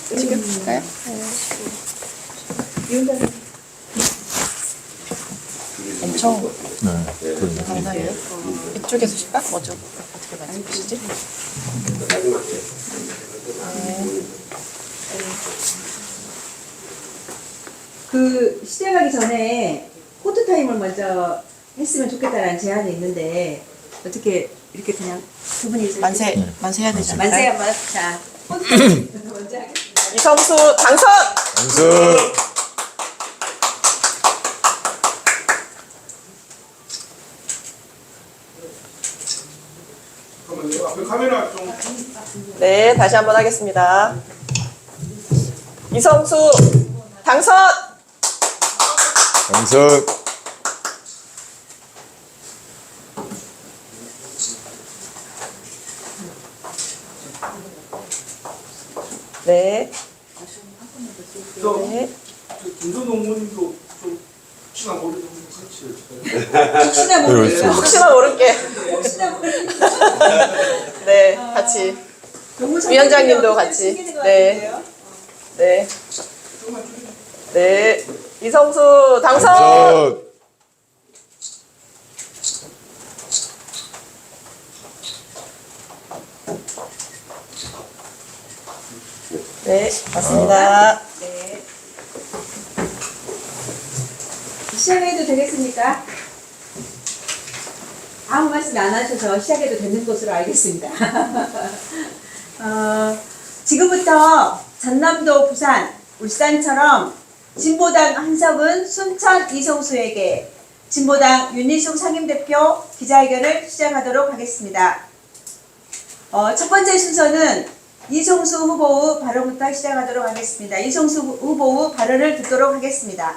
지금 할까요? 엄청 강사예요. 이쪽에서 실까? 먼저 어떻게 말씀하시지? 그 시작하기 전에 포토 타임을 먼저 했으면 좋겠다라는 제안이 있는데 어떻게 이렇게 그냥 두 분이 만세 해야 되지 않을까요? 만세 한번 자 포토 타임 먼저 하겠습니다. 이성수 당선! 당선! 앞에 카메라 좀. 네, 다시 한번 하겠습니다. 이성수 당선! 당선! 네. 저 네. 김선동 의원님도 좀 혹시나 모르는 같이. 혹시나 모르겠어요. 혹시나 모를게. 혹시나 모르겠어요. 네, 같이. 위원장님도 같이. 네. 네. 네. 이성수 당선! 당선! 네, 맞습니다. 네. 시작해도 되겠습니까? 아무 말씀 안 하셔서 시작해도 되는 것으로 알겠습니다. 지금부터 전남도, 부산, 울산처럼 진보당 한석은, 순천 이성수에게, 진보당 윤희숙 상임대표 기자회견을 시작하도록 하겠습니다. 첫 번째 순서는 이성수 후보의 발언부터 시작하도록 하겠습니다. 이성수 후보의 발언을 듣도록 하겠습니다.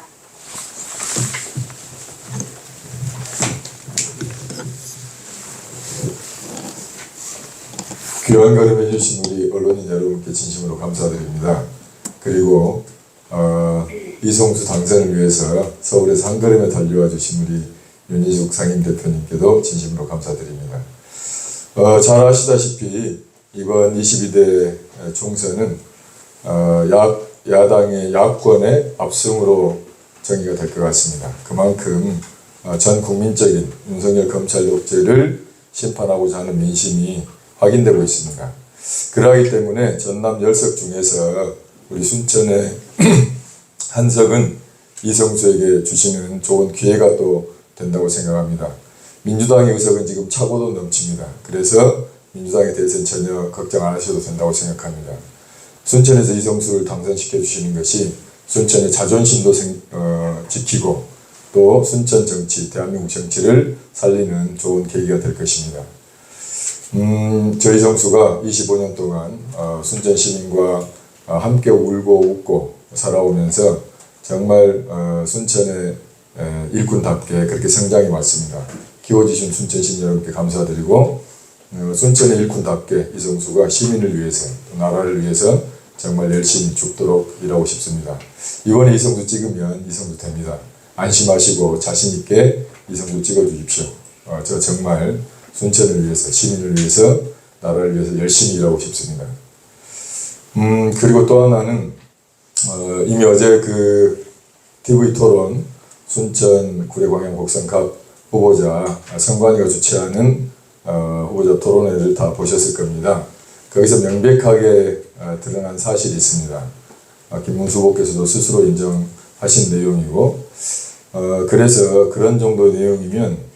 귀한 걸음 해주신 우리 언론인 여러분께 진심으로 감사드립니다. 그리고 이성수 당선을 위해서 서울에서 한 걸음에 달려와 주신 우리 윤희숙 상임대표님께도 진심으로 감사드립니다. 잘 아시다시피 이번 22대 총선은 야당의 야권의 압승으로 정의가 될 것 같습니다. 그만큼 전 국민적인 윤석열 검찰 독재를 심판하고자 하는 민심이 확인되고 있습니다. 그러하기 때문에 전남 10석 중에서 우리 순천의 한석은 이성수에게 주시는 좋은 기회가 또 된다고 생각합니다. 민주당의 의석은 지금 차고도 넘칩니다. 그래서 민주당에 대해서는 전혀 걱정 안 하셔도 된다고 생각합니다. 순천에서 이성수를 당선시켜 주시는 것이 순천의 자존심도 지키고 또 순천 정치, 대한민국 정치를 살리는 좋은 계기가 될 것입니다. 저 이성수가 25년 동안 순천 시민과 함께 울고 웃고 살아오면서 정말 순천의 일꾼답게 그렇게 성장해 왔습니다. 키워주신 순천 시민 여러분께 감사드리고 순천의 일꾼답게 이성수가 시민을 위해서 또 나라를 위해서 정말 열심히 죽도록 일하고 싶습니다. 이번에 이성수 찍으면 이성수 됩니다. 안심하시고 자신 있게 이성수 찍어주십시오. 저 정말 순천을 위해서, 시민을 위해서, 나라를 위해서 열심히 일하고 싶습니다. 그리고 또 하나는 이미 어제 그 TV 토론 순천 구례광양 곡성갑 후보자 선관위가 주최하는 후보자 토론회를 다 보셨을 겁니다. 거기서 명백하게 드러난 사실이 있습니다. 김문수 후보께서도 스스로 인정하신 내용이고 그래서 그런 정도 내용이면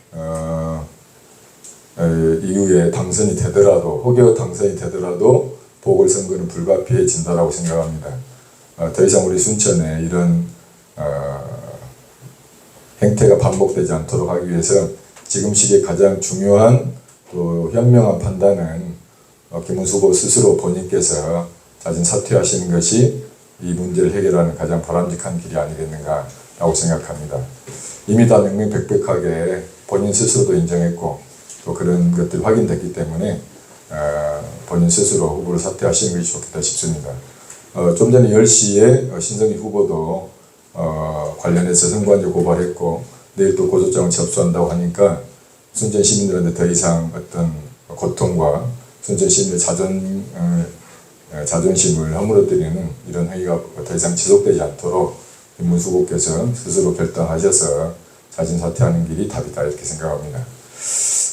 이후에 당선이 되더라도 혹여 당선이 되더라도 보궐선거는 불가피해진다라고 생각합니다. 더 이상 우리 순천에 이런 행태가 반복되지 않도록 하기 위해서 지금 시기에 가장 중요한 또 현명한 판단은 김문수 후보 스스로 본인께서 자진 사퇴하시는 것이 이 문제를 해결하는 가장 바람직한 길이 아니겠는가라고 생각합니다. 이미 다 명명백백하게 본인 스스로도 인정했고 또 그런 것들이 확인됐기 때문에 본인 스스로 후보를 사퇴하시는 것이 좋겠다 싶습니다. 좀 전에 10시에 신성희 후보도 관련해서 선관위 고발했고 내일 또 고소장을 접수한다고 하니까 순천 시민들한테 더 이상 어떤 고통과 순천 시민의 자존심을 허물어뜨리는 이런 행위가 더 이상 지속되지 않도록 김문수 후보께서 스스로 결단하셔서 자진 사퇴하는 길이 답이다 이렇게 생각합니다.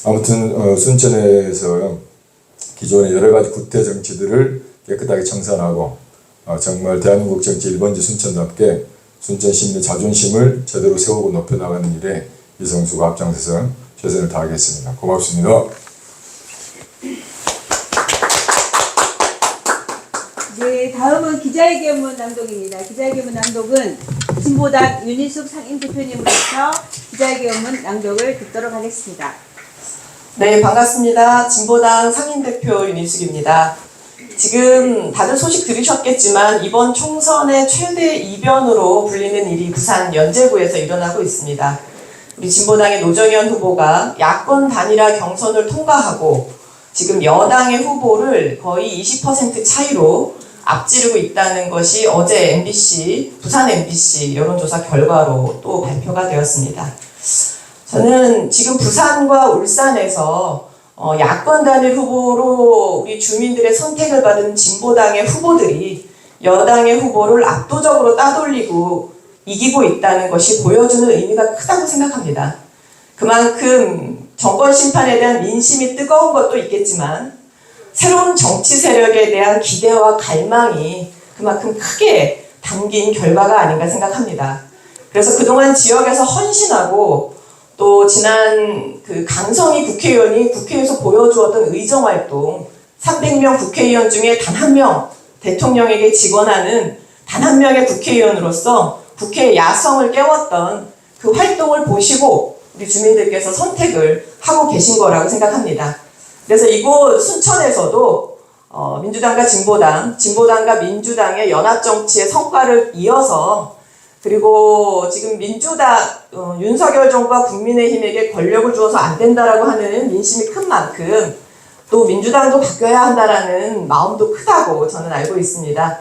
아무튼 순천에서 기존의 여러 가지 구태 정치들을 깨끗하게 청산하고 정말 대한민국 정치 1번지 순천답게 순천 시민의 자존심을 제대로 세우고 높여나가는 일에 이성수가 앞장서서 최선을 다하겠습니다. 고맙습니다. 네, 다음은 기자회견문 낭독입니다. 기자회견문 낭독은 진보당 윤희숙 상임대표님으로부터 기자회견문 낭독을 듣도록 하겠습니다. 네, 반갑습니다. 진보당 상임대표 윤희숙입니다. 지금 다들 소식 들으셨겠지만 이번 총선의 최대 이변으로 불리는 일이 부산 연제구에서 일어나고 있습니다. 우리 진보당의 노정현 후보가 야권 단일화 경선을 통과하고 지금 여당의 후보를 거의 20% 차이로 앞지르고 있다는 것이 어제 MBC, 부산 MBC 여론조사 결과로 또 발표가 되었습니다. 저는 지금 부산과 울산에서 야권 단일 후보로 우리 주민들의 선택을 받은 진보당의 후보들이 여당의 후보를 압도적으로 따돌리고 이기고 있다는 것이 보여주는 의미가 크다고 생각합니다. 그만큼 정권 심판에 대한 민심이 뜨거운 것도 있겠지만 새로운 정치 세력에 대한 기대와 갈망이 그만큼 크게 담긴 결과가 아닌가 생각합니다. 그래서 그동안 지역에서 헌신하고 또 지난 그 강성희 국회의원이 국회에서 보여주었던 의정활동 300명 국회의원 중에 단 한 명 대통령에게 직언하는 단 한 명의 국회의원으로서 국회의 야성을 깨웠던 그 활동을 보시고 우리 주민들께서 선택을 하고 계신 거라고 생각합니다. 그래서 이곳 순천에서도 민주당과 진보당과 민주당의 연합정치의 성과를 이어서 그리고 지금 민주당 윤석열 정부와 국민의힘에게 권력을 주어서 안 된다라고 하는 민심이 큰 만큼 또 민주당도 바뀌어야 한다라는 마음도 크다고 저는 알고 있습니다.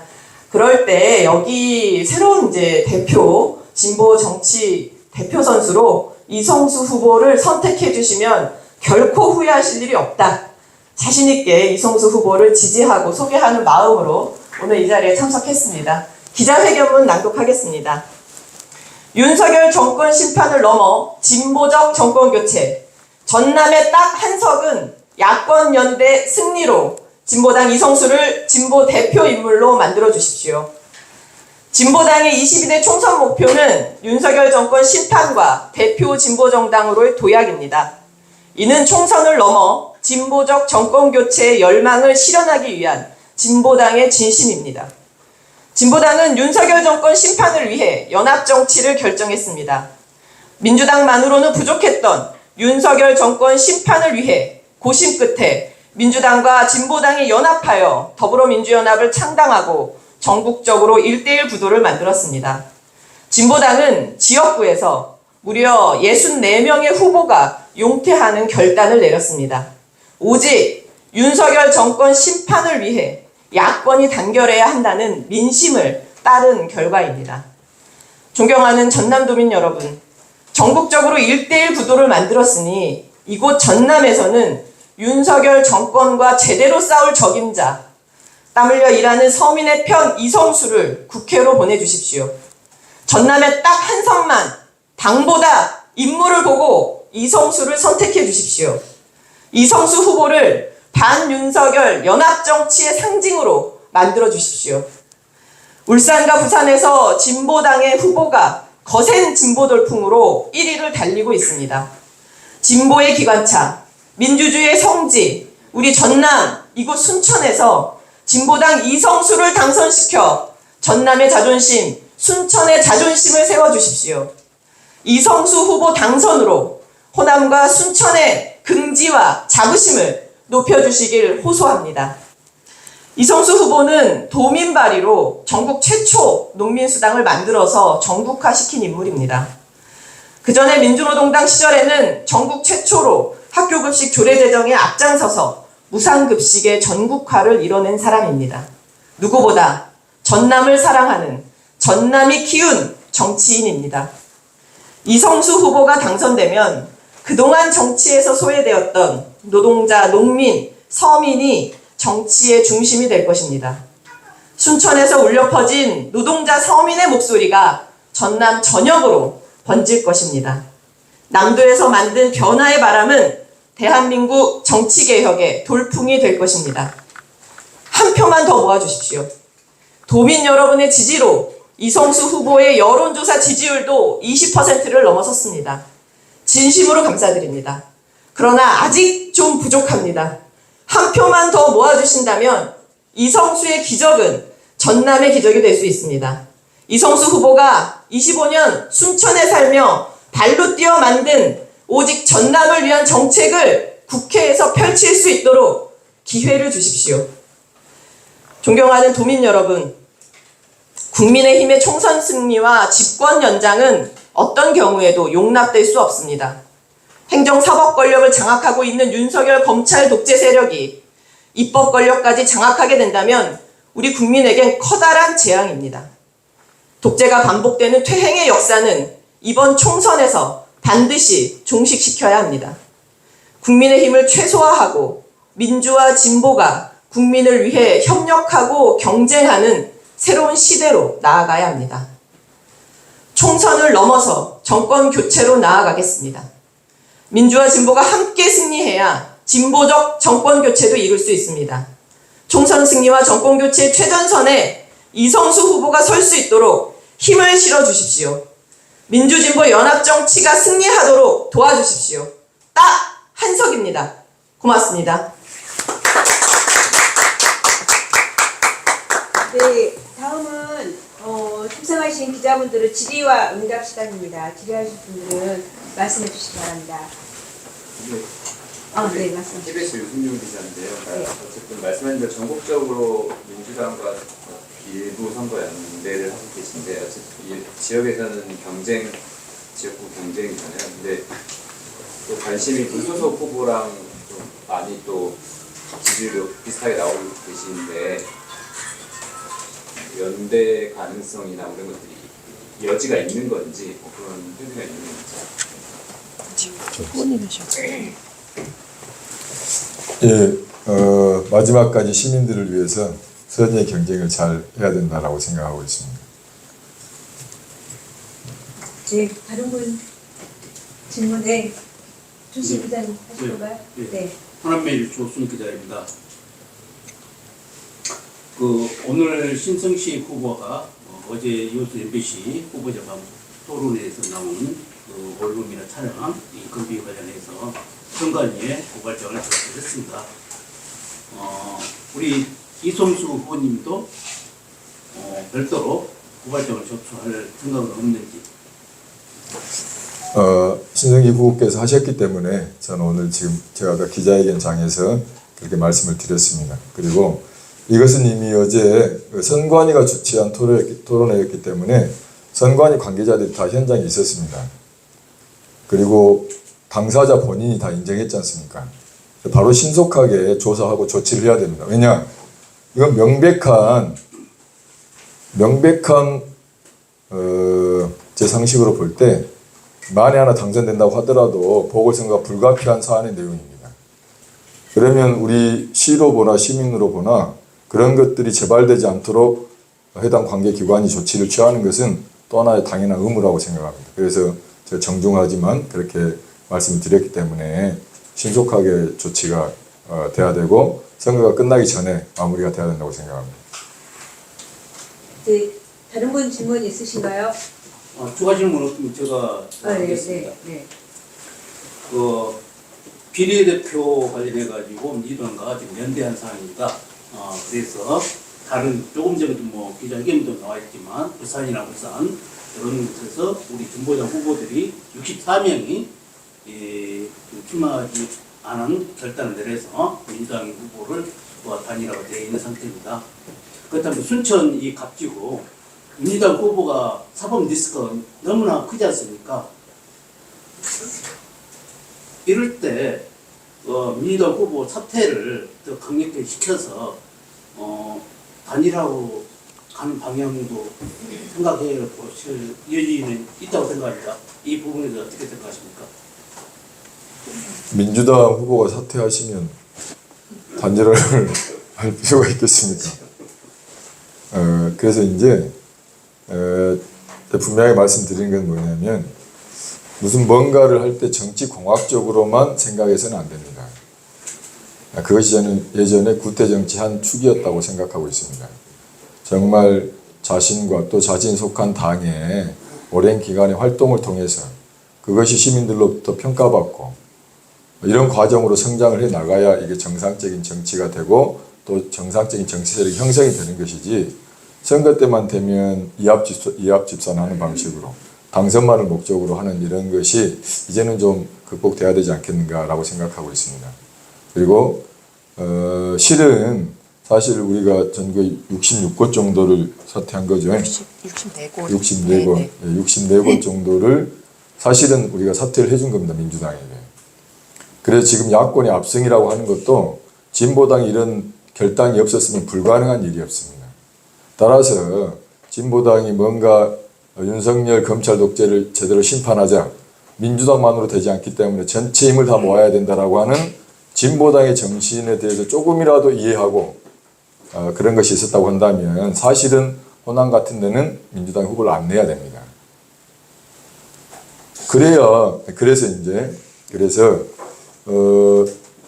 그럴 때 여기 새로운 이제 대표 진보 정치 대표 선수로 이성수 후보를 선택해 주시면 결코 후회하실 일이 없다. 자신 있게 이성수 후보를 지지하고 소개하는 마음으로 오늘 이 자리에 참석했습니다. 기자회견문 낭독하겠습니다. 윤석열 정권 심판을 넘어 진보적 정권 교체. 전남의 딱 한 석은 야권 연대 승리로 진보당 이성수를 진보 대표 인물로 만들어 주십시오. 진보당의 22대 총선 목표는 윤석열 정권 심판과 대표 진보정당으로의 도약입니다. 이는 총선을 넘어 진보적 정권 교체의 열망을 실현하기 위한 진보당의 진심입니다. 진보당은 윤석열 정권 심판을 위해 연합정치를 결정했습니다. 민주당만으로는 부족했던 윤석열 정권 심판을 위해 고심 끝에 민주당과 진보당이 연합하여 더불어민주연합을 창당하고 전국적으로 1대1 구도를 만들었습니다. 진보당은 지역구에서 무려 64명의 후보가 용퇴하는 결단을 내렸습니다. 오직 윤석열 정권 심판을 위해 야권이 단결해야 한다는 민심을 따른 결과입니다. 존경하는 전남도민 여러분, 전국적으로 1대1 구도를 만들었으니 이곳 전남에서는 윤석열 정권과 제대로 싸울 적임자, 땀 흘려 일하는 서민의 편 이성수를 국회로 보내주십시오. 전남의 딱 한 석만 당보다 인물을 보고 이성수를 선택해 주십시오. 이성수 후보를 반윤석열 연합정치의 상징으로 만들어 주십시오. 울산과 부산에서 진보당의 후보가 거센 진보 돌풍으로 1위를 달리고 있습니다. 진보의 기관차, 민주주의의 성지, 우리 전남 이곳 순천에서 진보당 이성수를 당선시켜 전남의 자존심, 순천의 자존심을 세워주십시오. 이성수 후보 당선으로 호남과 순천의 긍지와 자부심을 높여주시길 호소합니다. 이성수 후보는 도민 발의로 전국 최초 농민수당을 만들어서 전국화시킨 인물입니다. 그 전에 민주노동당 시절에는 전국 최초로 학교급식 조례 제정에 앞장서서 무상급식의 전국화를 이뤄낸 사람입니다. 누구보다 전남을 사랑하는 전남이 키운 정치인입니다. 이성수 후보가 당선되면 그동안 정치에서 소외되었던 노동자, 농민, 서민이 정치의 중심이 될 것입니다. 순천에서 울려 퍼진 노동자 서민의 목소리가 전남 전역으로 번질 것입니다. 남도에서 만든 변화의 바람은 대한민국 정치개혁의 돌풍이 될 것입니다. 한 표만 더 모아주십시오. 도민 여러분의 지지로 이성수 후보의 여론조사 지지율도 20%를 넘어섰습니다. 진심으로 감사드립니다. 그러나 아직 좀 부족합니다. 한 표만 더 모아주신다면 이성수의 기적은 전남의 기적이 될 수 있습니다. 이성수 후보가 25년 순천에 살며 발로 뛰어 만든 오직 전남을 위한 정책을 국회에서 펼칠 수 있도록 기회를 주십시오. 존경하는 도민 여러분, 국민의힘의 총선 승리와 집권 연장은 어떤 경우에도 용납될 수 없습니다. 행정사법 권력을 장악하고 있는 윤석열 검찰 독재 세력이 입법 권력까지 장악하게 된다면 우리 국민에겐 커다란 재앙입니다. 독재가 반복되는 퇴행의 역사는 이번 총선에서 반드시 종식시켜야 합니다. 국민의힘을 최소화하고 민주와 진보가 국민을 위해 협력하고 경쟁하는 새로운 시대로 나아가야 합니다. 총선을 넘어서 정권 교체로 나아가겠습니다. 민주와 진보가 함께 승리해야 진보적 정권 교체도 이룰 수 있습니다. 총선 승리와 정권 교체의 최전선에 이성수 후보가 설 수 있도록 힘을 실어 주십시오. 민주진보 연합 정치가 승리하도록 도와주십시오. 딱 한석입니다. 고맙습니다. 네, 다음은 참석하신 기자분들은 질의와 응답 시간입니다. 질의하실 분들은 말씀해 주시기 바랍니다. 네. 네, 말씀. KBS 유승용 기자인데요. 네. 어쨌든 말씀하신 대로 전국적으로 민주당과 일부 선거 연대를 하고 계신데 어쨌든 이 지역에서는 지역구 경쟁이잖아요. 근데 또 관심이 무소속 후보랑 좀 많이 또 지지율도 비슷하게 나오고 계시는데 연대 가능성이나 이런 것들이 여지가 있는 건지 뭐 그런 흐름이 있는 건지. 예, 마지막까지 시민들을 위해서 선의의 경쟁을 잘 해야 된다라고 생각하고 있습니다. 네, 다른 분 질문, 네. 조시 기자님 하실 건가요? 네. 하남매일 조순 기자입니다. 오늘 신성시 후보가 어제 이호수 MBC 후보자방 토론회에서 나온 원룸이나 차량 인건비 관련해서 선관위에 고발장을 접수했습니다. 우리 이성수 후보님도 별도로 고발장을 접수할 생각은 없는지. 신성기 후보께서 하셨기 때문에 저는 오늘 지금 제가 아까 기자회견장에서 그렇게 말씀을 드렸습니다. 그리고 이것은 이미 어제 선관위가 주최한 토론회였기 때문에 선관위 관계자들이 다 현장에 있었습니다. 그리고 당사자 본인이 다 인정했지 않습니까? 바로 신속하게 조사하고 조치를 해야 됩니다. 왜냐? 이건 명백한 제 상식으로 볼 때 만에 하나 당선된다고 하더라도 보궐선거가 불가피한 사안의 내용입니다. 그러면 우리 시로 보나 시민으로 보나 그런 것들이 재발되지 않도록 해당 관계기관이 조치를 취하는 것은 또 하나의 당연한 의무라고 생각합니다. 그래서 제가 정중하지만 그렇게 말씀을 드렸기 때문에 신속하게 조치가 돼야 되고 선거가 끝나기 전에 마무리가 돼야 된다고 생각합니다. 네, 다른 분 질문 있으신가요? 추가 질문 없으면 제가 하겠습니다. 비례대표 관련해가지고 민주당과 지금 연대한 사항입니다. 그래서 다른 조금 전에도 뭐 기자회견도 나와있지만 부산이나 울산 이런 곳에서 우리 진보당 후보들이 64명이 출마하지 않은 결단을 내려서 민주당 후보를 단일화가 되어 있는 상태입니다. 그렇다면 순천 이 갑지구 민주당 후보가 사법 리스크가 너무나 크지 않습니까? 이럴 때 민주당 후보 사퇴를 더 강력하게 시켜서 단일화로 가는 방향도 생각해 보실 여지는 있다고 생각합니다. 이 부분에 대해서 어떻게 생각하십니까? 민주당 후보가 사퇴하시면 단일화를 할 필요가 있겠습니까? 그래서 이제 분명히 말씀드린 건 뭐냐면 무슨 뭔가를 할 때 정치 공학적으로만 생각해서는 안 됩니다. 그것이 저는 예전에 구태 정치 한 축이었다고 생각하고 있습니다. 정말 자신과 또 자신이 속한 당의 오랜 기간의 활동을 통해서 그것이 시민들로부터 평가받고 이런 과정으로 성장을 해 나가야 이게 정상적인 정치가 되고 또 정상적인 정치 세력이 형성이 되는 것이지 선거 때만 되면 이합집산하는 방식으로 당선만을 목적으로 하는 이런 것이 이제는 좀 극복돼야 되지 않겠는가라고 생각하고 있습니다. 그리고 실은 사실 우리가 전국 66곳 정도를 사퇴한 거죠. 64곳. 64곳, 네. 64곳 정도를 사실은 우리가 사퇴를 해준 겁니다. 민주당에게. 그래서 지금 야권의 압승이라고 하는 것도 진보당이 이런 결단이 없었으면 불가능한 일이었습니다. 따라서 진보당이 뭔가 윤석열 검찰 독재를 제대로 심판하자 민주당만으로 되지 않기 때문에 전체 힘을 다 모아야 된다라고 하는 진보당의 정신에 대해서 조금이라도 이해하고 그런 것이 있었다고 한다면 사실은 호남 같은 데는 민주당 후보를 안 내야 됩니다. 그래서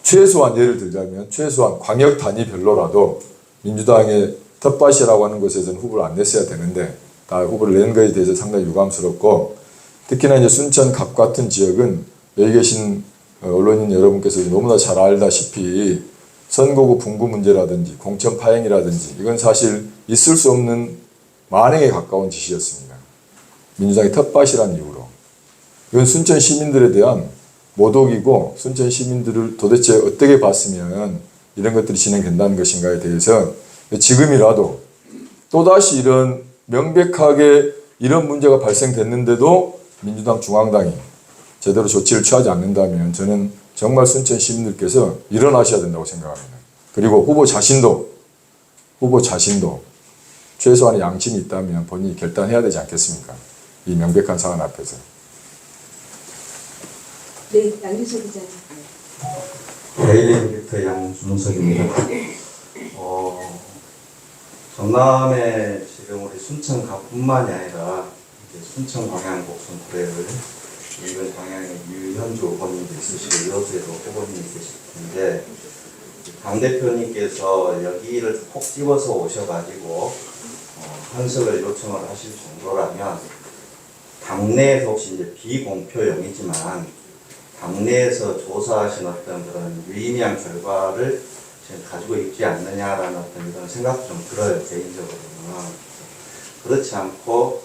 최소한 예를 들자면 최소한 광역 단위별로라도 민주당의 텃밭이라고 하는 곳에서는 후보를 안 냈어야 되는데 다 후보를 낸 것에 대해서 상당히 유감스럽고 특히나 이제 순천 갑 같은 지역은 여기 계신 언론인 여러분께서 너무나 잘 알다시피 선거구 분구 문제라든지 공천 파행이라든지 이건 사실 있을 수 없는 만행에 가까운 짓이었습니다. 민주당의 텃밭이란 이유로. 이건 순천 시민들에 대한 모독이고 순천 시민들을 도대체 어떻게 봤으면 이런 것들이 진행된다는 것인가에 대해서 지금이라도 또다시 이런 명백하게 이런 문제가 발생됐는데도 민주당 중앙당이 제대로 조치를 취하지 않는다면 저는 정말 순천 시민들께서 일어나셔야 된다고 생각합니다. 그리고 후보 자신도 최소한의 양심이 있다면 본인이 결단해야 되지 않겠습니까? 이 명백한 사안 앞에서. 네, 양준석 기자님. 데일리미터 양준석입니다. 전남에 지금 우리 순천갑뿐만이 아니라 이제 순천 광양 곡선 구례를 이번 광양에 유현주 후보님도 있으시고 여수에도 후보님이 있으실 텐데 당대표님께서 여기를 콕 집어서 오셔가지고 한석을 요청을 하실 정도라면 당내에서 혹시 이제 비공표용이지만 당내에서 조사하신 어떤 그런 유의미한 결과를 지금 가지고 있지 않느냐라는 어떤 이런 생각도 좀 들어요, 개인적으로는. 그렇지 않고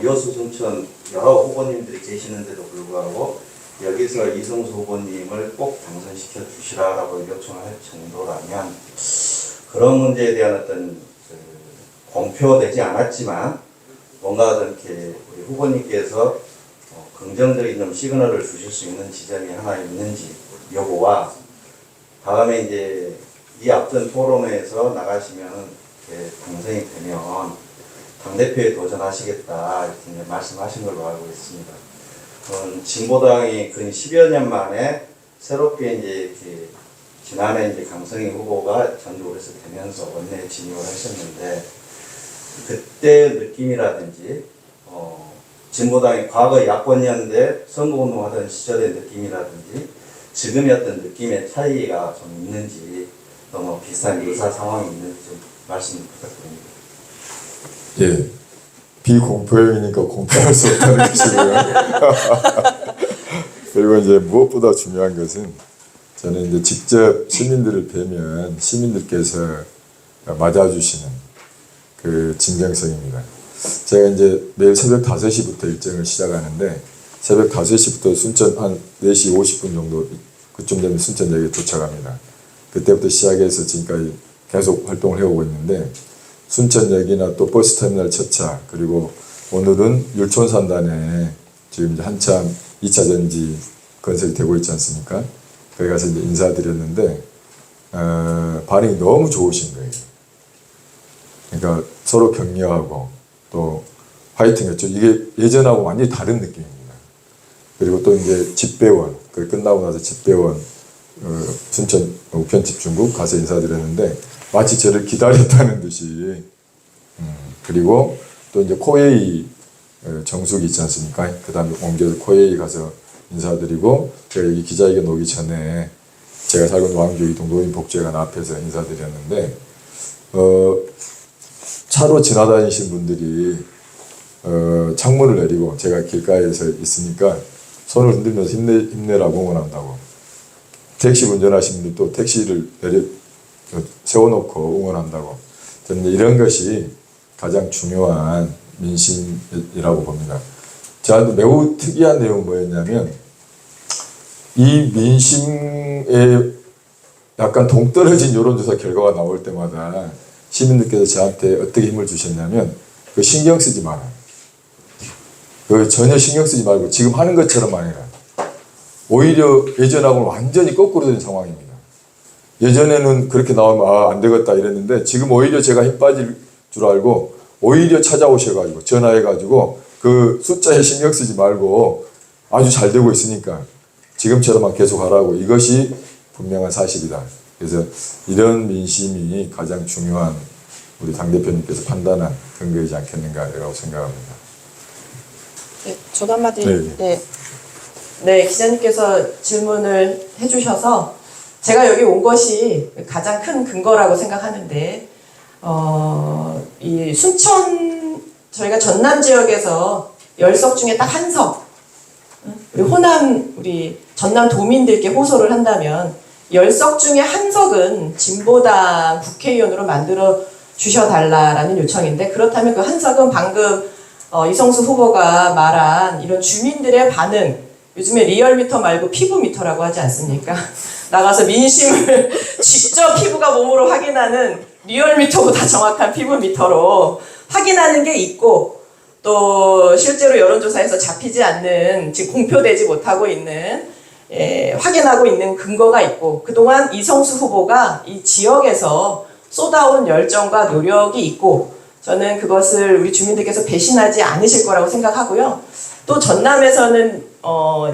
여수 순천 여러 후보님들이 계시는데도 불구하고 여기서 이승수 후보님을 꼭 당선시켜 주시라라고 요청을 할 정도라면 그런 문제에 대한 어떤 공표되지 않았지만 뭔가 이렇게 우리 후보님께서 긍정적인 좀 시그널을 주실 수 있는 지점이 하나 있는지 여부와 다음에 이제 이 앞선 토론회에서 나가시면 당선이 되면 당대표에 도전하시겠다 이렇게 이제 말씀하신 걸로 알고 있습니다. 진보당이 근 10여 년 만에 새롭게 이제 이렇게 지난해 이제 강성희 후보가 전국에서 되면서 원내에 진입을 하셨는데 그때 느낌이라든지 진보당이 과거 야권이었는데 선거운동하던 시절의 느낌이라든지 지금의 어떤 느낌의 차이가 좀 있는지 너무 비슷한 의사 상황이 있는지 좀 말씀 부탁드립니다. 예, 비공표용이니까 공표할 수 없다는 것이고요. 그리고 이제 무엇보다 중요한 것은 저는 이제 직접 시민들을 뵈면 시민들께서 맞아주시는 그 진정성입니다. 제가 이제 매일 새벽 5시부터 일정을 시작하는데 새벽 5시부터 순천 한 4시 50분 정도 그쯤 되면 순천역에 도착합니다. 그때부터 시작해서 지금까지 계속 활동을 해오고 있는데 순천역이나 또 버스터미널 첫차 그리고 오늘은 율촌산단에 지금 이제 한참 2차 전지 건설이 되고 있지 않습니까? 거기 가서 이제 인사드렸는데 반응이 너무 좋으신 거예요. 그러니까 서로 격려하고 또 화이팅했죠. 이게 예전하고 완전히 다른 느낌입니다. 그리고 또 이제 집배원, 그 끝나고 나서 집배원 순천 우편집중국 가서 인사드렸는데 마치 저를 기다렸다는 듯이 그리고 또 이제 코웨이 정숙이 있지 않습니까? 그 다음에 옮겨서 코웨이 가서 인사드리고, 제가 여기 기자회견 오기 전에 제가 살고 있는 왕주 이동 노인복지회관 앞에서 인사드렸는데, 차로 지나다니신 분들이 창문을 내리고 제가 길가에서 있으니까 손을 흔들면서 힘내라고 응원한다고. 택시 운전하시는 분들도 택시를 세워놓고 응원한다고. 저는 이런 것이 가장 중요한 민심이라고 봅니다. 저한테 매우 특이한 내용은 뭐였냐면, 이 민심에 약간 동떨어진 여론조사 결과가 나올 때마다 시민들께서 저한테 어떻게 힘을 주셨냐면, 그 신경 쓰지 마라. 그 전혀 신경 쓰지 말고 지금 하는 것처럼만 해라. 오히려 예전하고는 완전히 거꾸로 된 상황입니다. 예전에는 그렇게 나오면 안 되겠다 이랬는데, 지금 오히려 제가 힘 빠질 줄 알고 오히려 찾아오셔가지고 전화해가지고 그 숫자에 신경 쓰지 말고 아주 잘 되고 있으니까 지금처럼만 계속 하라고. 이것이 분명한 사실이다. 그래서 이런 민심이 가장 중요한 우리 당대표님께서 판단한 근거이지 않겠는가라고 생각합니다. 네, 저도 한마디. 네. 네, 기자님께서 질문을 해주셔서 제가 여기 온 것이 가장 큰 근거라고 생각하는데, 이 순천, 저희가 전남 지역에서 10석 중에 딱 한 석, 우리 호남, 우리 전남 도민들께 호소를 한다면 10석 중에 한 석은 진보당 국회의원으로 만들어 주셔달라라는 요청인데, 그렇다면 그 한 석은 방금 이성수 후보가 말한 이런 주민들의 반응, 요즘에 리얼미터 말고 피부미터라고 하지 않습니까? 나가서 민심을 직접 피부가 몸으로 확인하는 리얼미터보다 정확한 피부미터로 확인하는 게 있고, 또 실제로 여론조사에서 잡히지 않는, 지금 공표되지 못하고 있는, 확인하고 있는 근거가 있고, 그동안 이성수 후보가 이 지역에서 쏟아온 열정과 노력이 있고, 저는 그것을 우리 주민들께서 배신하지 않으실 거라고 생각하고요. 또 전남에서는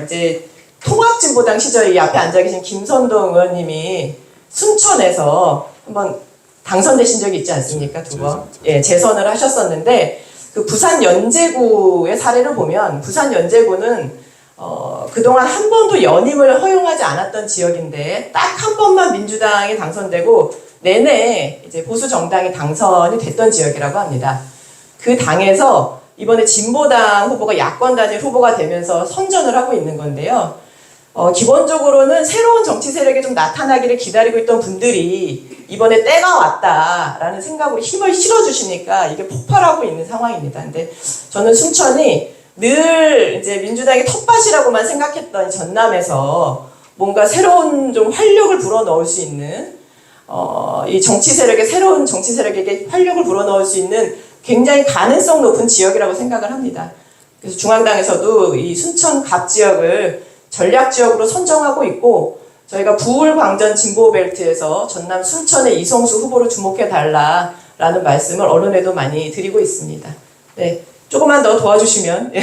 이제 통합진보당 시절에 이 앞에 앉아 계신 김선동 의원님이 순천에서 한번 당선되신 적이 있지 않습니까? 두 번. 예, 재선을 하셨었는데, 그 부산 연제구의 사례를 보면, 부산 연제구는 그동안 한 번도 연임을 허용하지 않았던 지역인데, 딱 한 번만 민주당이 당선되고 내내 이제 보수 정당이 당선이 됐던 지역이라고 합니다. 그 당에서 이번에 진보당 후보가 야권 단일 후보가 되면서 선전을 하고 있는 건데요. 기본적으로는 새로운 정치 세력이 좀 나타나기를 기다리고 있던 분들이 이번에 때가 왔다라는 생각으로 힘을 실어주시니까 이게 폭발하고 있는 상황입니다. 근데 저는 순천이 늘 이제 민주당의 텃밭이라고만 생각했던 전남에서 뭔가 새로운 좀 활력을 불어넣을 수 있는, 이 정치 세력의, 새로운 정치 세력에게 활력을 불어넣을 수 있는 굉장히 가능성 높은 지역이라고 생각을 합니다. 그래서 중앙당에서도 이 순천 갑 지역을 전략 지역으로 선정하고 있고, 저희가 부울광전 진보벨트에서 전남 순천의 이성수 후보를 주목해달라라는 말씀을 언론에도 많이 드리고 있습니다. 네, 조금만 더 도와주시면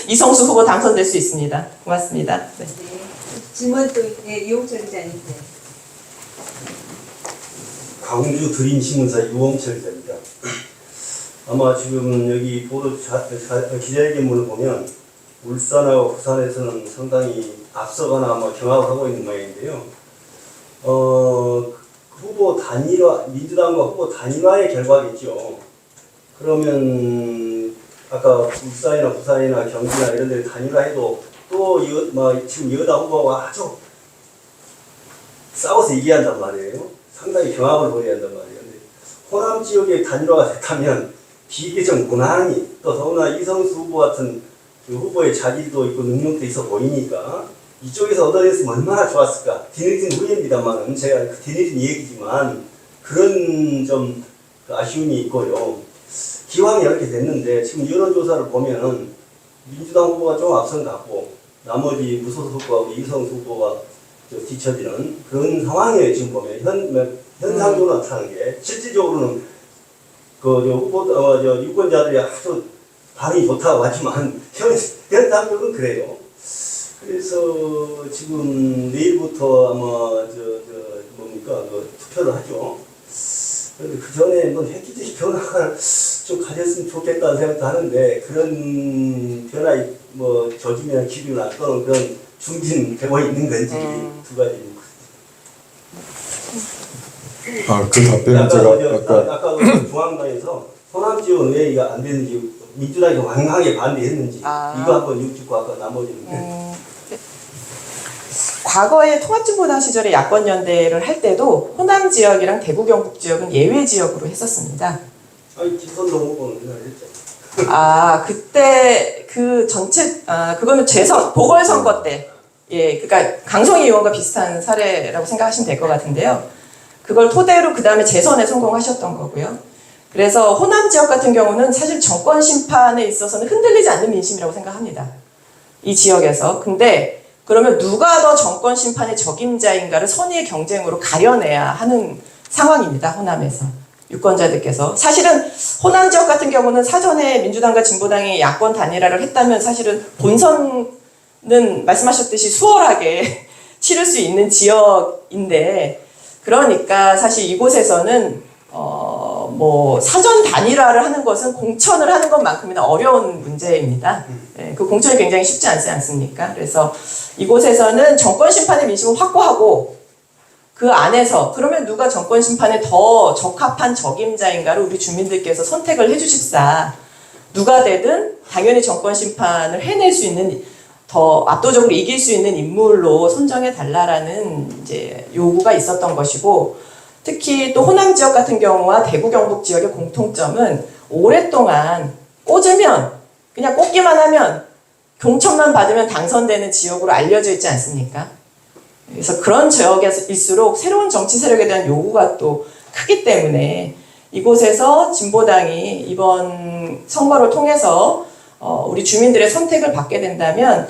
이성수 후보 당선될 수 있습니다. 고맙습니다. 네. 질문 또 이용철 기자님께. 광주 드림신문사 유홍철 기자입니다. 아마 지금 여기 보도 기자회견문을 보면 울산하고 부산에서는 상당히 앞서거나 아마 경합하고 있는 모양인데요. 후보 단일화, 민주당과 후보 단일화의 결과겠죠. 그러면 아까 울산이나 부산이나 경기나 이런 데 단일화해도 또 지금 여당 후보가 아주 싸워서 얘기한단 말이에요. 상당히 경합을 벌여야 한단 말이에요. 근데 호남 지역의 단일화가 됐다면 비교적 무난히, 또 더구나 이성수 후보 같은 그 후보의 자질도 있고 능력도 있어 보이니까 이쪽에서 얻어냈으면 얼마나 좋았을까. 뒤늦은 후회입니다만, 제가 뒤늦은 얘기지만 그런 좀 아쉬움이 있고요. 기왕 이렇게 됐는데 지금 여론조사를 보면은 민주당 후보가 좀 앞선 것 같고 나머지 무소속 후보하고 이성수 후보가 뒤처지는 그런 상황이에요. 지금 보면 현상적으로 나타나는 게, 실질적으로는 유권자들이 아주 반응이 좋다고 하지만 현상적으로는 그래요. 그래서 지금 내일부터 아마 투표를 하죠. 그런데 그 전에 뭐 획기적인 변화가 좀 가졌으면 좋겠다는 생각도 하는데 그런 변화 뭐 저지면 기류나 또는 그런 중진되고 있는 건지 두 가지. 그 답변은 제가 아까 그 중앙당에서 호남 지원 왜 이거 안 되는지 민주당이 완강하게 반대했는지 이거 한번 여쭙고 아까 나머지는. 과거에 통합진보당 시절에 야권연대를 할 때도 호남 지역이랑 대구 경북 지역은 예외 지역으로 했었습니다. 아니 김선동 후보는 그날 했죠. 그때 그 전체 그거는 보궐선거 때 그러니까 강성희 의원과 비슷한 사례라고 생각하시면 될 것 같은데요. 그걸 토대로 그 다음에 재선에 성공하셨던 거고요. 그래서 호남 지역 같은 경우는 사실 정권 심판에 있어서는 흔들리지 않는 민심이라고 생각합니다. 이 지역에서. 근데 그러면 누가 더 정권 심판의 적임자인가를 선의의 경쟁으로 가려내야 하는 상황입니다. 호남에서. 유권자들께서. 사실은 호남 지역 같은 경우는 사전에 민주당과 진보당이 야권 단일화를 했다면 사실은 본선은 말씀하셨듯이 수월하게 치를 수 있는 지역인데 그러니까 사실 이곳에서는 사전 단일화를 하는 것은 공천을 하는 것만큼이나 어려운 문제입니다. 그 공천이 굉장히 쉽지 않지 않습니까? 그래서 이곳에서는 정권 심판의 민심을 확보하고 그 안에서 그러면 누가 정권 심판에 더 적합한 적임자인가를 우리 주민들께서 선택을 해주십사. 누가 되든 당연히 정권 심판을 해낼 수 있는 더 압도적으로 이길 수 있는 인물로 선정해 달라라는 이제 요구가 있었던 것이고 특히 또 호남 지역 같은 경우와 대구 경북 지역의 공통점은 오랫동안 꽂으면 그냥 꽂기만 하면 공천만 받으면 당선되는 지역으로 알려져 있지 않습니까? 그래서 그런 지역일수록 새로운 정치 세력에 대한 요구가 또 크기 때문에 이곳에서 진보당이 이번 선거를 통해서 우리 주민들의 선택을 받게 된다면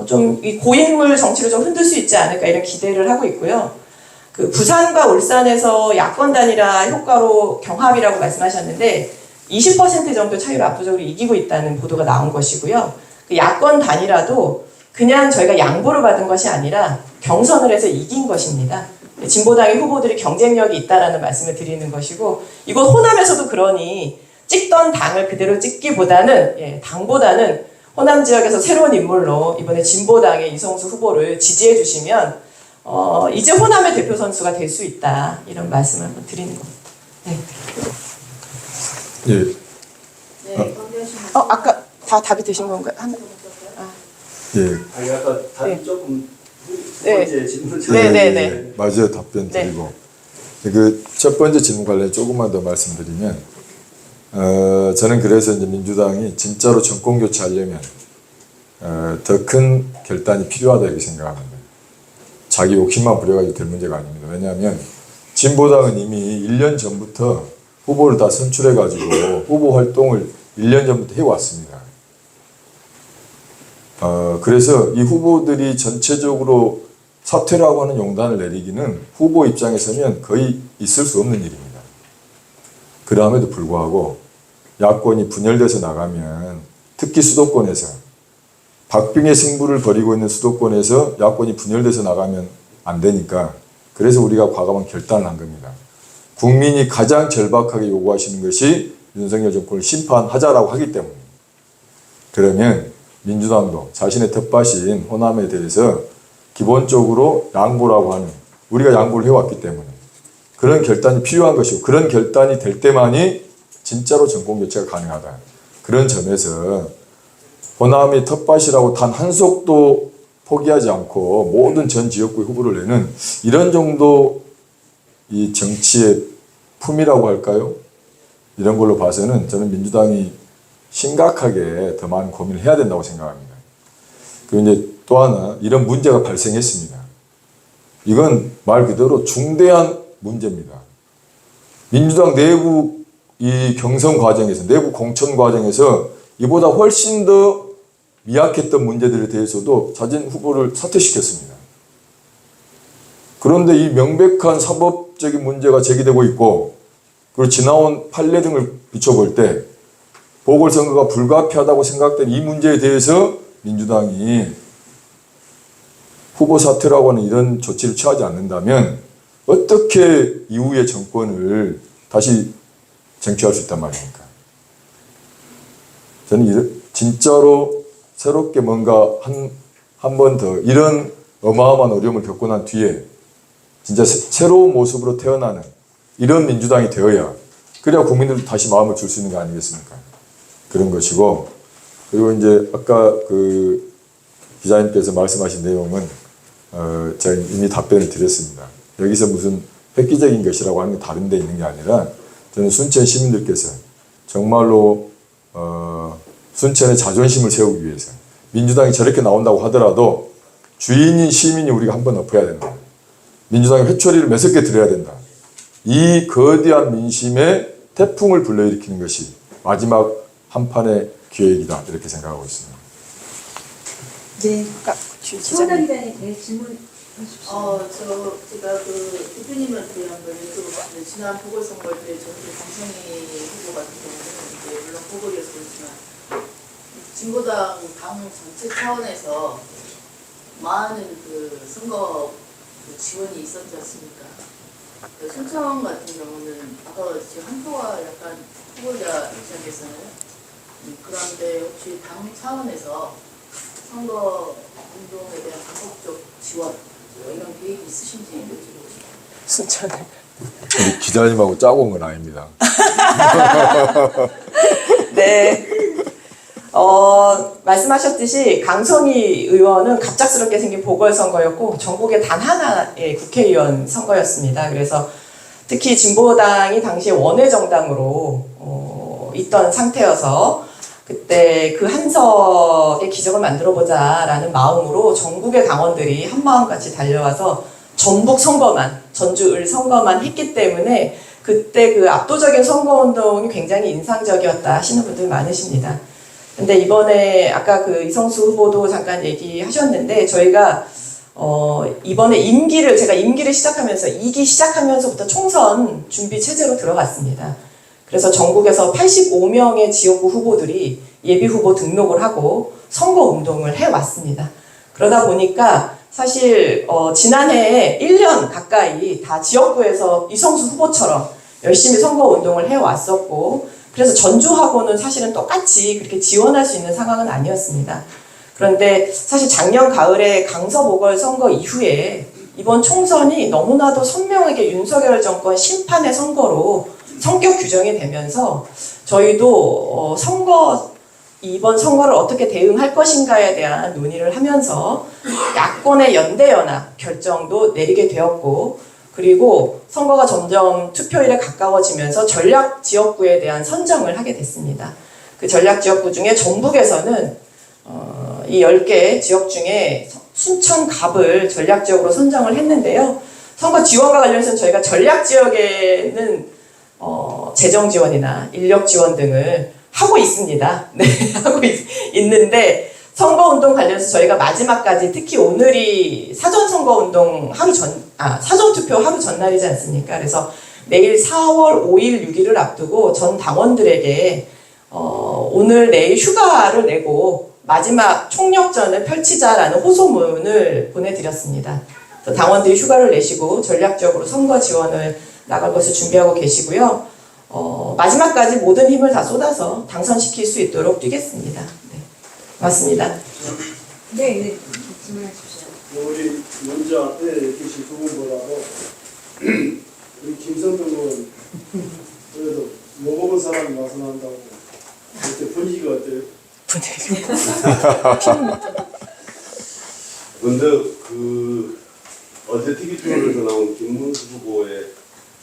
좀 이 고인물 정치를 좀 흔들 수 있지 않을까 이런 기대를 하고 있고요. 그 부산과 울산에서 야권 단일화 효과로 경합이라고 말씀하셨는데 20% 정도 차이로 압도적으로 이기고 있다는 보도가 나온 것이고요. 그 야권 단일화도 그냥 저희가 양보를 받은 것이 아니라 경선을 해서 이긴 것입니다. 진보당의 후보들이 경쟁력이 있다라는 말씀을 드리는 것이고 이곳 호남에서도 그러니 찍던 당을 그대로 찍기보다는 당보다는 호남 지역에서 새로운 인물로 이번에 진보당의 이성수 후보를 지지해 주시면 이제 호남의 대표 선수가 될 수 있다 이런 말씀을 한번 드리는 겁니다. 네. 아까 다 답이 되신 건가요? 아니 아까 답이 조금 두 번째 질문 네. 맞아요. 답변 드리고 그 첫 번째 질문 관련 조금만 더 말씀드리면 저는 그래서 이제 민주당이 진짜로 정권 교체하려면 더 큰 결단이 필요하다 이렇게 생각합니다. 자기 욕심만 부려가지고 될 문제가 아닙니다. 왜냐하면 진보당은 이미 1년 전부터 후보를 다 선출해가지고 후보 활동을 1년 전부터 해왔습니다. 그래서 이 후보들이 전체적으로 사퇴라고 하는 용단을 내리기는 후보 입장에 서면 거의 있을 수 없는 일입니다. 그럼에도 불구하고 야권이 분열돼서 나가면 특히 수도권에서 박빙의 승부를 벌이고 있는 수도권에서 야권이 분열돼서 나가면 안 되니까 그래서 우리가 과감한 결단을 한 겁니다. 국민이 가장 절박하게 요구하시는 것이 윤석열 정권을 심판하자라고 하기 때문입니다. 그러면 민주당도 자신의 텃밭인 호남에 대해서 기본적으로 양보라고 하는 우리가 양보를 해왔기 때문에 그런 결단이 필요한 것이고 그런 결단이 될 때만이 진짜로 정권 교체가 가능하다. 그런 점에서 호남이 텃밭이라고 단 한 속도 포기하지 않고 모든 전 지역구의 후보를 내는 이런 정도 이 정치의 품이라고 할까요? 이런 걸로 봐서는 저는 민주당이 심각하게 더 많은 고민을 해야 된다고 생각합니다. 그리고 이제 또 하나 이런 문제가 발생했습니다. 이건 말 그대로 중대한 문제입니다. 민주당 내부 이 경선 과정에서 내부 공천 과정에서 이보다 훨씬 더 미약했던 문제들에 대해서도 자진 후보를 사퇴시켰습니다. 그런데 이 명백한 사법적인 문제가 제기되고 있고 그리고 지나온 판례 등을 비춰볼 때 보궐선거가 불가피하다고 생각된 이 문제에 대해서 민주당이 후보 사퇴라고 하는 이런 조치를 취하지 않는다면 어떻게 이후의 정권을 다시 쟁취할 수 있단 말입니까? 저는 진짜로 새롭게 뭔가 한 번 더 이런 어마어마한 어려움을 겪고 난 뒤에 진짜 새로운 모습으로 태어나는 이런 민주당이 되어야 그래야 국민들도 다시 마음을 줄 수 있는 거 아니겠습니까? 그런 것이고, 그리고 이제 아까 그 기자님께서 말씀하신 내용은 제가 이미 답변을 드렸습니다. 여기서 무슨 획기적인 것이라고 하는 게 다른 데 있는 게 아니라 저는 순천 시민들께서 정말로 순천의 자존심을 세우기 위해서 민주당이 저렇게 나온다고 하더라도 주인인 시민이 우리가 한번 엎어야 된다. 민주당의 회초리를 매섭게 들어야 된다. 이 거대한 민심의 태풍을 불러일으키는 것이 마지막 한 판의 기획이다. 이렇게 생각하고 있습니다. 네. 서원아 기자님. 기자님, 네, 질문 하십시오. 제가 그 대표님한테 한번 여쭤봤는데, 지난 보궐선거 때 전주 강성희 후보 같은 경우는 이제 물론 보궐이어서 그렇지만 진보당 당 전체 차원에서 많은 그 선거 그 지원이 있었지 않습니까? 순천 같은 경우는 아까 지금 한표가 약간 후보자 입장에서는 그런데 혹시 당 차원에서 선거 운동에 대한 적극적 지원 이런 계획이 있으신지 여쭤보고 싶어요. 순천을. 우리 기자님하고 짜고 온 건 아닙니다. 네. 말씀하셨듯이 강성희 의원은 갑작스럽게 생긴 보궐선거였고 전국에 단 하나의 국회의원 선거였습니다. 그래서 특히 진보당이 당시에 원외 정당으로 있던 상태여서 그때 그 한석의 기적을 만들어보자라는 마음으로 전국의 당원들이 한마음같이 달려와서 전북 선거만, 전주 을 선거만 했기 때문에 그때 그 압도적인 선거운동이 굉장히 인상적이었다 하시는 분들 많으십니다. 근데 이번에 아까 그 이성수 후보도 잠깐 얘기하셨는데 저희가 이번에 제가 임기를 시작하면서 2기 시작하면서부터 총선 준비 체제로 들어갔습니다. 그래서 전국에서 85명의 지역구 후보들이 예비 후보 등록을 하고 선거 운동을 해왔습니다. 그러다 보니까 사실 지난해에 1년 가까이 다 지역구에서 이성수 후보처럼 열심히 선거 운동을 해왔었고 그래서 전주하고는 사실은 똑같이 그렇게 지원할 수 있는 상황은 아니었습니다. 그런데 사실 작년 가을에 강서 보궐선거 이후에 이번 총선이 너무나도 선명하게 윤석열 정권 심판의 선거로 성격 규정이 되면서 저희도 이번 선거를 어떻게 대응할 것인가에 대한 논의를 하면서 야권의 연대연합 결정도 내리게 되었고 그리고 선거가 점점 투표일에 가까워지면서 전략 지역구에 대한 선정을 하게 됐습니다. 그 전략 지역구 중에 전북에서는 이 10개 지역 중에 순천갑을 전략 지역으로 선정을 했는데요. 선거 지원과 관련해서는 저희가 전략 지역에는 재정 지원이나 인력 지원 등을 하고 있습니다. 네, 하고 있는데 선거운동 관련해서 저희가 마지막까지 특히 오늘이 사전선거운동 사전투표 하루 전날이지 않습니까? 그래서 내일 4월 5일, 6일을 앞두고 전 당원들에게 오늘 내일 휴가를 내고 마지막 총력전을 펼치자라는 호소문을 보내드렸습니다. 그래서 당원들이 휴가를 내시고 전략적으로 선거 지원을 나갈 것을 준비하고 계시고요. 마지막까지 모든 힘을 다 쏟아서 당선시킬 수 있도록 뛰겠습니다. 네. 맞습니다. 네, 질문하십시오. 우리 먼저 앞에 계신 두 분보다도 우리 김성동 의원 그래도 먹어본 사람이 말씀한다고 그때 분위기가 어때요? 근데 어제 TV 토론에서 나온 김문수 후보의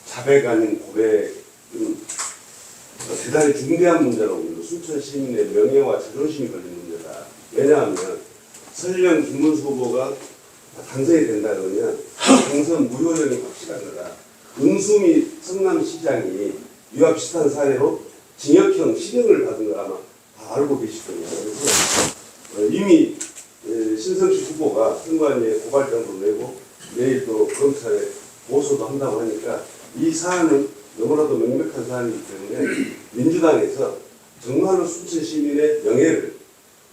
자백 아닌 고백은 대단히 중대한 문제라고 봅니다. 순천 시민의 명예와 자존심이 걸린 문제다. 왜냐하면 설령 김문수 후보가 당선이 된다 그러면 당선 무효력이 확실한 거다. 은수미 성남시장이 이와 비슷한 사례로 징역형 실형을 받은 걸 아마 다 알고 계실 거예요. 그래서 이미 신성식 후보가 선관위에 고발장도 내고 내일 또 검찰에 고소도 한다고 하니까 이 사안은 너무나도 명백한 사안이기 때문에 민주당에서 정말로 순천 시민의 명예를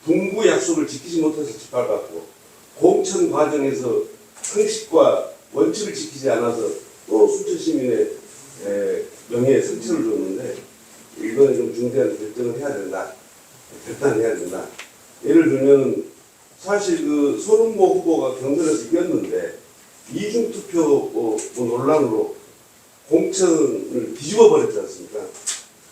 분부 약속을 지키지 못해서 짓밟았고 공천 과정에서 상식과 원칙을 지키지 않아서 또 순천 시민의 명예에 성취를 줬는데 이번에 좀 중대한 결정을 해야 된다. 결단해야 된다. 예를 들면 사실 그 손흥모 후보가 경선에서 이겼는데 이중투표 논란으로 공천을 뒤집어 버렸지 않습니까?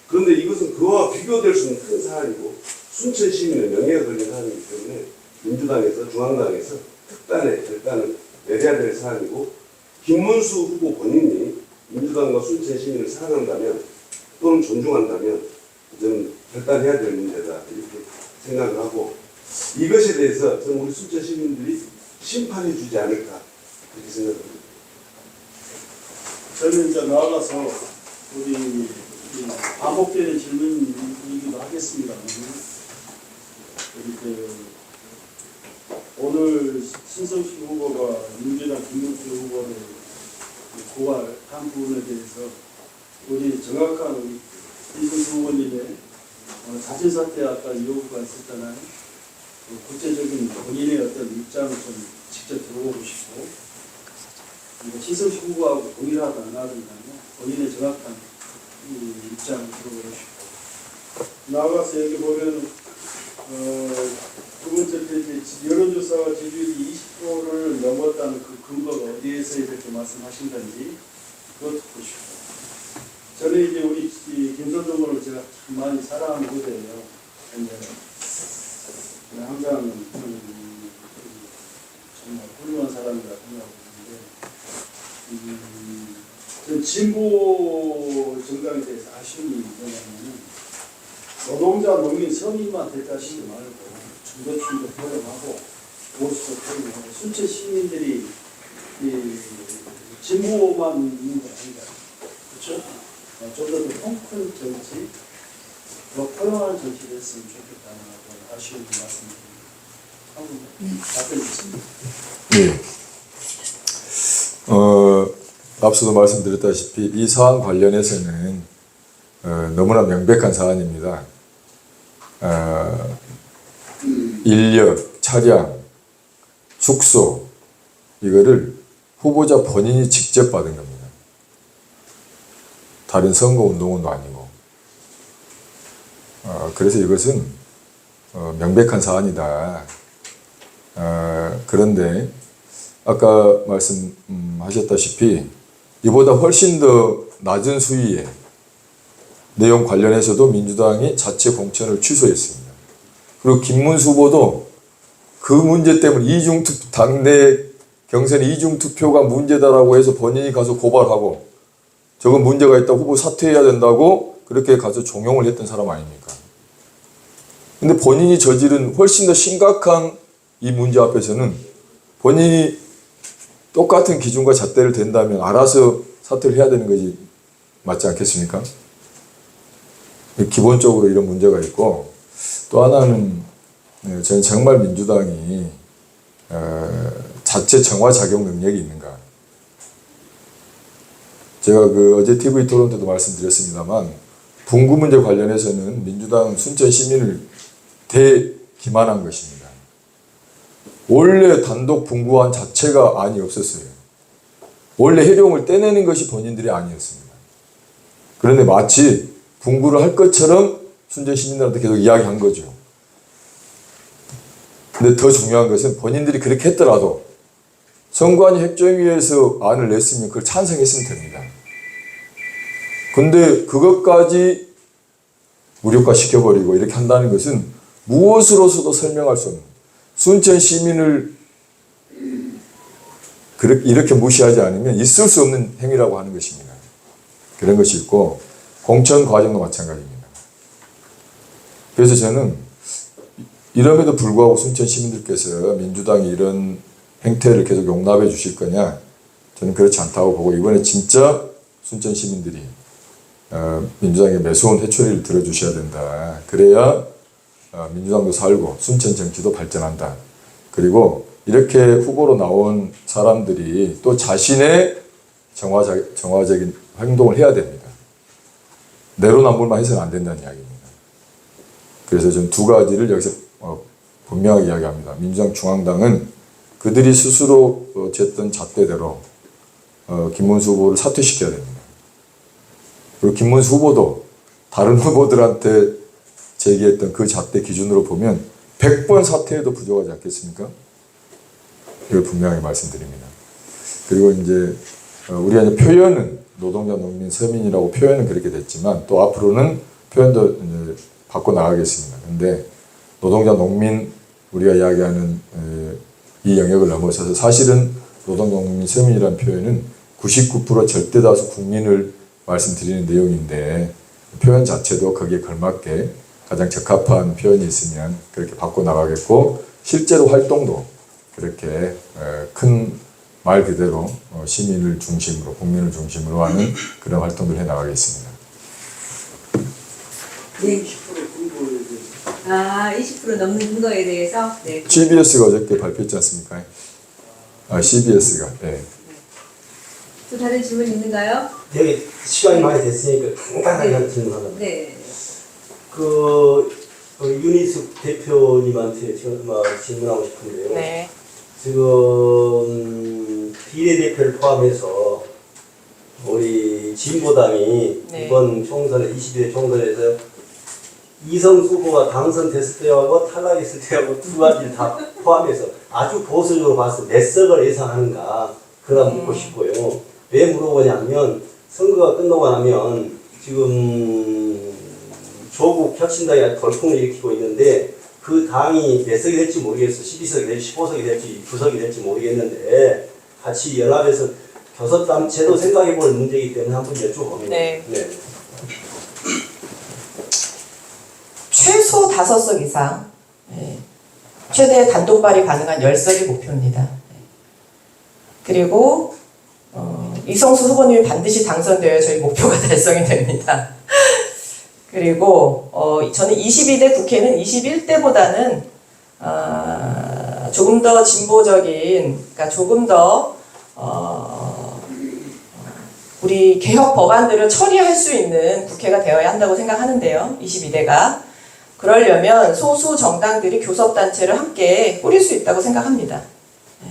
그런데 이것은 그와 비교될 수 있는 큰 사안이고 순천 시민의 명예가 걸린 사안이기 때문에 민주당에서 중앙당에서 특단의 결단을 내려야 될 사안이고 김문수 후보 본인이 민주당과 순천 시민을 사랑한다면 또는 존중한다면 저는 결단해야 될 문제다 이렇게 생각을 하고 이것에 대해서 저는 우리 순천 시민들이 심판해 주지 않을까 그렇게 생각합니다. 저는 이제 나아가서 우리 반복되는 질문이기도 하겠습니다만 오늘 신성식 후보가 민주당 김문수 후보를 고발한 부분에 대해서 우리 정확한 우리 김문수 후보님의 자진 사퇴 아까 요구가 있었잖아요. 구체적인 본인의 어떤 입장을 좀 직접 들어보고 싶고 신성식 후보하고 동일하다 안 하든가요. 본인의 정확한 입장을 들어보고 싶고 나아가서 여기 보면 두 번째 페이지 여론조사가 지지율이 20%를 넘었다는 그 근거가 어디에서 이렇게 말씀하신 건지 그것도 듣고 싶고 저는 이제 우리 김선동 의원을 제가 참 많이 사랑하는 후배예요. 항상 정말 훌륭한 사람이라 생각하고 있는데 전 진보 정당에 대해서 아쉬움이 뭐냐면 노동자, 농민, 서민만 대가시지 말고 중도층도 포용하고 보수도 포용하고 순천 시민들이 진보만 있는 게 아니다. 그렇죠? 좀 더 통큰 정치, 더 포용하는 정치를 했으면 좋겠다는 아쉬움을 말씀드립니다. 한번 답변 주십니다. 예. 앞서도 말씀드렸다시피 이 사안 관련해서는 너무나 명백한 사안입니다. 인력, 차량, 숙소 이거를 후보자 본인이 직접 받은 겁니다. 다른 선거운동원도 아니고. 그래서 이것은 명백한 사안이다. 그런데 아까 말씀하셨다시피 이보다 훨씬 더 낮은 수위의 내용 관련해서도 민주당이 자체 공천을 취소했습니다. 그리고 김문수 후보도 그 문제 때문에 당내 경선 이중투표가 문제다라고 해서 본인이 가서 고발하고 저건 문제가 있다 후보 사퇴해야 된다고 그렇게 가서 종용을 했던 사람 아닙니까? 근데 본인이 저지른 훨씬 더 심각한 이 문제 앞에서는 본인이 똑같은 기준과 잣대를 댄다면 알아서 사퇴를 해야 되는 것이 맞지 않겠습니까? 기본적으로 이런 문제가 있고 또 하나는 저는 정말 민주당이 자체 정화 작용 능력이 있는가. 제가 어제 TV 토론 때도 말씀드렸습니다만 분구 문제 관련해서는 민주당은 순천 시민을 대기만한 것입니다. 원래 단독 분구안 자체가 안이 없었어요. 원래 해룡을 떼내는 것이 본인들이 아니었습니다. 그런데 마치 분구를 할 것처럼 순천 시민들한테 계속 이야기한 거죠. 근데 더 중요한 것은 본인들이 그렇게 했더라도 선관위 협정위에서 안을 냈으면 그걸 찬성했으면 됩니다. 근데 그것까지 무력화 시켜버리고 이렇게 한다는 것은 무엇으로서도 설명할 수 없는 순천 시민을 이렇게 무시하지 않으면 있을 수 없는 행위라고 하는 것입니다. 그런 것이 있고 공천 과정도 마찬가지입니다. 그래서 저는 이럼에도 불구하고 순천 시민들께서 민주당이 이런 행태를 계속 용납해 주실 거냐 저는 그렇지 않다고 보고 이번에 진짜 순천 시민들이 민주당의 매서운 회초리를 들어주셔야 된다. 그래야 민주당도 살고 순천 정치도 발전한다. 그리고 이렇게 후보로 나온 사람들이 또 자신의 정화적인 행동을 해야 됩니다. 내로남불만 해서는 안 된다는 이야기입니다. 그래서 저는 두 가지를 여기서 분명하게 이야기합니다. 민주당 중앙당은 그들이 스스로 쟀던 잣대대로 김문수 후보를 사퇴시켜야 됩니다. 그리고 김문수 후보도 다른 후보들한테 제기했던 그 잣대 기준으로 보면 100번 사퇴해도 부족하지 않겠습니까? 이걸 분명히 말씀드립니다. 그리고 이제 우리가 이제 표현은 노동자, 농민, 서민이라고 표현은 그렇게 됐지만 또 앞으로는 표현도 이제 바꿔 나가겠습니다. 근데 노동자, 농민 우리가 이야기하는 이 영역을 넘어서서 사실은 노동자, 농민, 서민이라는 표현은 99% 절대다수 국민을 말씀드리는 내용인데 표현 자체도 거기에 걸맞게 가장 적합한 표현이 있으면 그렇게 바꿔 나가겠고 실제로 활동도 그렇게 큰 말 그대로 시민을 중심으로 국민을 중심으로 하는 그런 활동들을 해 나가겠습니다. 네. 20% 근거에 대해서. 아, 20% 넘는 근거에 대해서. 네. CBS가 어저께 발표했지 않습니까? CBS가. 네. 또 다른 질문 있는가요? 여기 시간이 많이 됐으니까 간단하게 한 질문 하나. 네. 윤희숙 대표님한테 질문하고 싶은데요. 네. 지금 비례대표를 포함해서 우리 진보당이 네. 이번 총선에 22대 총선에서 이성수 후보가 당선됐을 때하고 탈락했을 때하고 두 가지를 다 포함해서 아주 보수적으로 봐서 몇 석을 예상하는가 그걸 묻고 싶고요. 왜 물어보냐면 선거가 끝나고 나면 지금 조국 혁신당이 돌풍을 일으키고 있는데 그 당이 몇 석이 될지 모르겠어. 12석이 될지 15석이 될지 9석이 될지 모르겠는데 같이 연합해서 교섭단체도 생각해볼 문제이기 때문에 한번 여쭤봅니다. 네. 최소 5석 이상, 최대 단독 발의 가능한 10석이 목표입니다. 그리고 이성수 후보님이 반드시 당선되어야 저희 목표가 달성이 됩니다. 그리고 저는 22대 국회는 21대보다는 조금 더 진보적인, 그러니까 조금 더 우리 개혁 법안들을 처리할 수 있는 국회가 되어야 한다고 생각하는데요. 22대가. 그러려면 소수 정당들이 교섭단체를 함께 꾸릴 수 있다고 생각합니다. 네.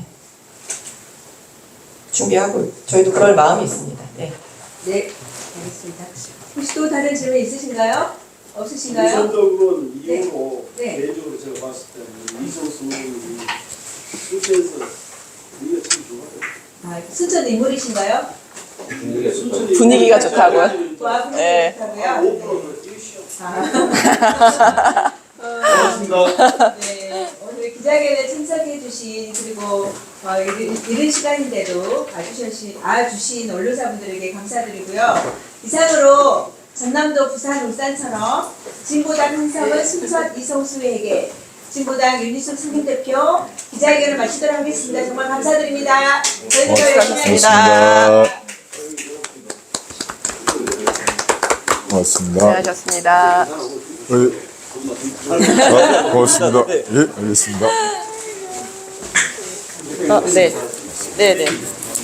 준비하고 저희도 그럴 마음이 있습니다. 네. 네. 알겠습니다. 혹시 또 다른 질문 있으신가요? 없으신가요? 우선적으로는 네. 이후로 네. 개인적으로 제가 봤을 때는 이성수 의원이 수시에서 우리가 참 좋아요. 순천 인물이신가요? 분위기가 좋다고요? 와, 분위기가 네. 좋다고요? 5%를 띄우시오. 고맙습니다. 네, 오늘 기자회견에 참석해주신 그리고 이른 시간인데도 와주신 언론사분들에게 감사드리고요. 이상으로 전남도, 부산, 울산처럼 진보당 한성은 순천 이성수에게 진보당 윤희숙 상임대표 기자회견을 마치도록 하겠습니다. 정말 감사드립니다. 저희도 열심히 하겠습니다. 고맙습니다. 수고하셨습니다. 고맙습니다. 예, 알겠습니다. 네. 네, 네.